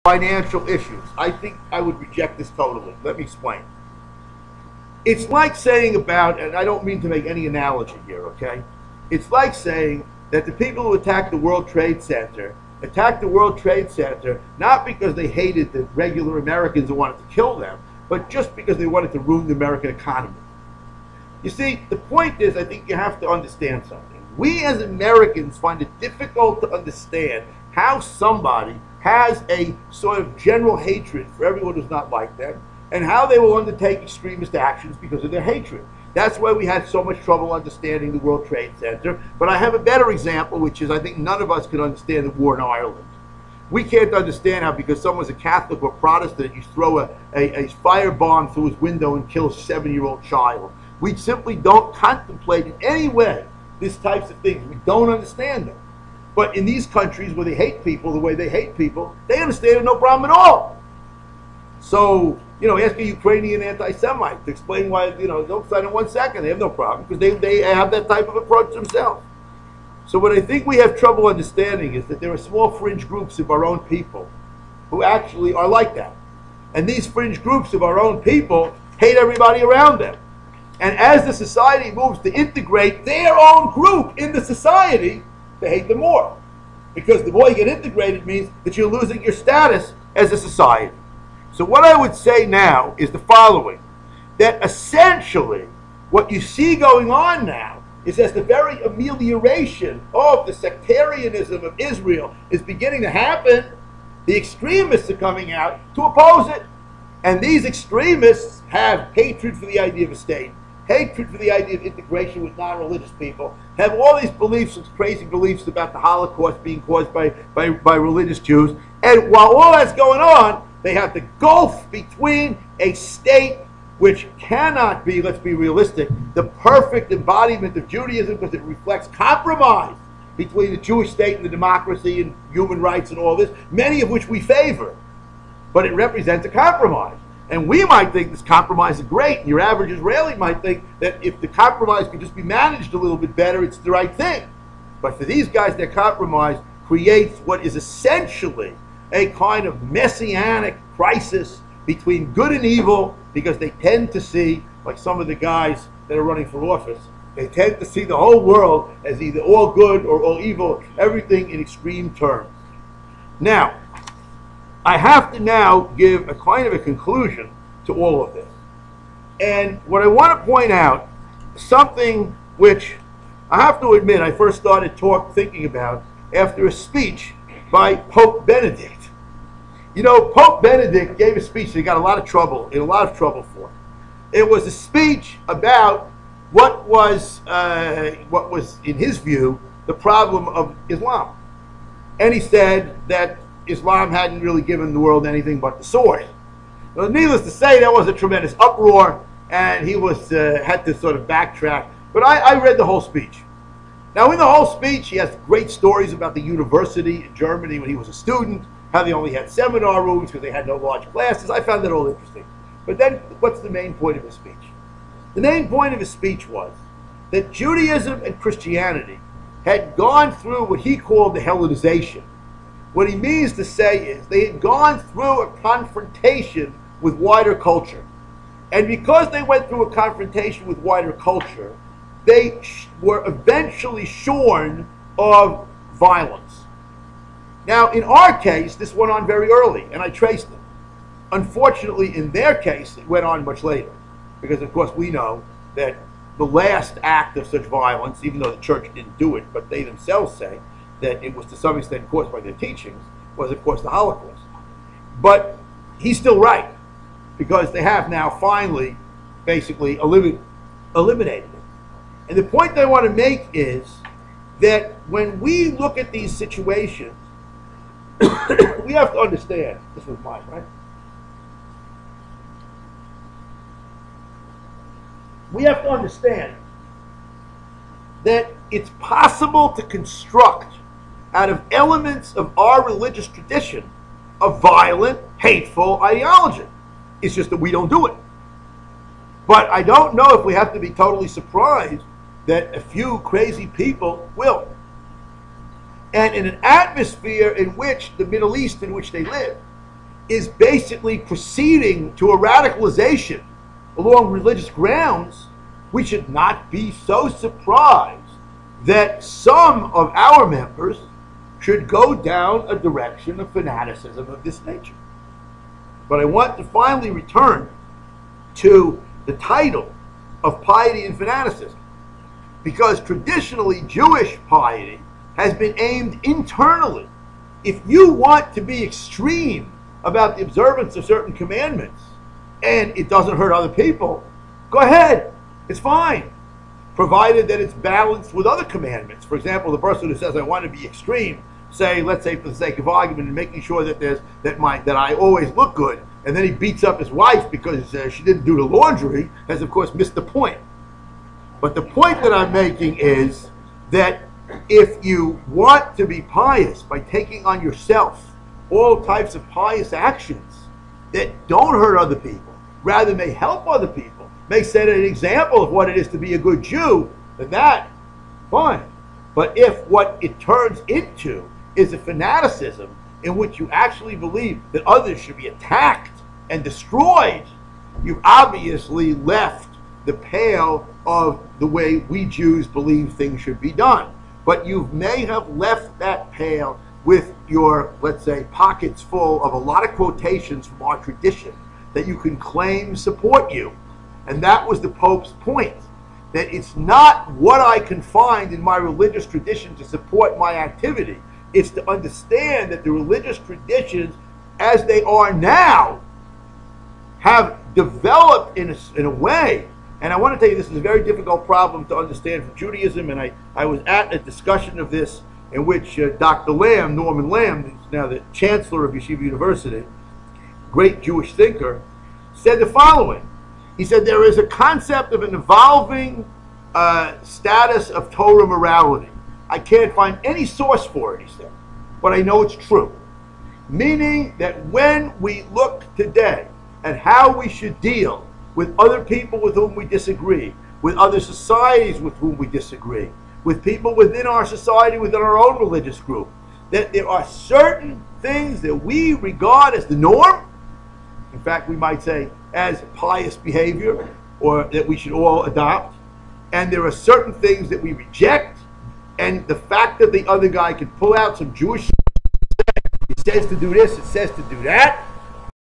financial issues. I think I would reject this totally. Let me explain. It's like saying about, and I don't mean to make any analogy here, okay? It's like saying that the people who attacked the World Trade Center not because they hated the regular Americans who wanted to kill them, but just because they wanted to ruin the American economy. You see, the point is, I think you have to understand something. We as Americans find it difficult to understand how somebody has a sort of general hatred for everyone who's not like them, and how they will undertake extremist actions because of their hatred. That's why we had so much trouble understanding the World Trade Center. But I have a better example, which is I think none of us can understand the war in Ireland. We can't understand how because someone's a Catholic or Protestant, you throw a firebomb through his window and kill a 7-year-old child. We simply don't contemplate in any way these types of things. We don't understand them. But in these countries where they hate people the way they hate people, they understand it no problem at all. So, ask a Ukrainian anti-Semite to explain why, they'll sign in 1 second. They have no problem because they have that type of approach themselves. So what I think we have trouble understanding is that there are small fringe groups of our own people who actually are like that. And these fringe groups of our own people hate everybody around them. And as the society moves to integrate their own group in the society, they hate them more. Because the more you get integrated means that you're losing your status as a society. So what I would say now is the following, that essentially what you see going on now is as the very amelioration of the sectarianism of Israel is beginning to happen, the extremists are coming out to oppose it. And these extremists have hatred for the idea of a state, hatred for the idea of integration with non-religious people, have all these beliefs, crazy beliefs about the Holocaust being caused by religious Jews. And while all that's going on, they have the gulf between a state which cannot be, let's be realistic, the perfect embodiment of Judaism because it reflects compromise between the Jewish state and the democracy and human rights and all this, many of which we favor. But it represents a compromise. And we might think this compromise is great, and your average Israeli might think that if the compromise could just be managed a little bit better, it's the right thing. But for these guys, their compromise creates what is essentially a kind of messianic crisis between good and evil, because they tend to see, like some of the guys that are running for office, they tend to see the whole world as either all good or all evil, everything in extreme terms. Now, I have to now give a kind of a conclusion to all of this. And what I want to point out, something which I have to admit I first started thinking about after a speech by Pope Benedict. Pope Benedict gave a speech that he got a lot of trouble for. It was a speech about what was in his view the problem of Islam. And he said that Islam hadn't really given the world anything but the sword. Well, needless to say, there was a tremendous uproar, and he had to sort of backtrack. But I read the whole speech. Now, in the whole speech, he has great stories about the university in Germany when he was a student, how they only had seminar rooms because they had no large classes. I found that all interesting. But then, what's the main point of his speech? The main point of his speech was that Judaism and Christianity had gone through what he called the Hellenization. What he means to say is they had gone through a confrontation with wider culture. And because they went through a confrontation with wider culture, they were eventually shorn of violence. Now, in our case, this went on very early, and I traced it. Unfortunately, in their case, it went on much later. Because, of course, we know that the last act of such violence, even though the church didn't do it, but they themselves say that it was to some extent caused by their teachings, was, of course, the Holocaust. But he's still right, because they have now finally basically eliminated it. And the point that I want to make is that when we look at these situations, we have to understand, this was mine, right? We have to understand that it's possible to construct out of elements of our religious tradition a violent, hateful ideology. It's just that we don't do it. But I don't know if we have to be totally surprised that a few crazy people will. And in an atmosphere in which the Middle East in which they live is basically proceeding to a radicalization along religious grounds, we should not be so surprised that some of our members should go down a direction of fanaticism of this nature. But I want to finally return to the title of piety and fanaticism, because traditionally Jewish piety has been aimed internally. If you want to be extreme about the observance of certain commandments and it doesn't hurt other people, go ahead, it's fine, provided that it's balanced with other commandments. For example, the person who says, I want to be extreme, say, let's say for the sake of argument, and making sure that that I always look good, and then he beats up his wife because she didn't do the laundry, has of course missed the point. But the point that I'm making is that if you want to be pious by taking on yourself all types of pious actions that don't hurt other people, rather may help other people, may set an example of what it is to be a good Jew, then that, fine. But if what it turns into is a fanaticism in which you actually believe that others should be attacked and destroyed, you've obviously left the pale of the way we Jews believe things should be done. But you may have left that pale with your, let's say, pockets full of a lot of quotations from our tradition that you can claim support you. And that was the Pope's point, that it's not what I can find in my religious tradition to support my activity. It's to understand that the religious traditions, as they are now, have developed in a way. And I want to tell you, this is a very difficult problem to understand from Judaism, and I was at a discussion of this in which Dr. Lamb, Norman Lamb, who's now the Chancellor of Yeshiva University, great Jewish thinker, said the following. He said there is a concept of an evolving status of Torah morality. I can't find any source for it, he said, but I know it's true. Meaning that when we look today at how we should deal with other people with whom we disagree, with other societies with whom we disagree, with people within our society, within our own religious group, that there are certain things that we regard as the norm, in fact we might say as pious behavior, or that we should all adopt, and there are certain things that we reject, and the fact that the other guy can pull out some Jewish, it says to do this, it says to do that,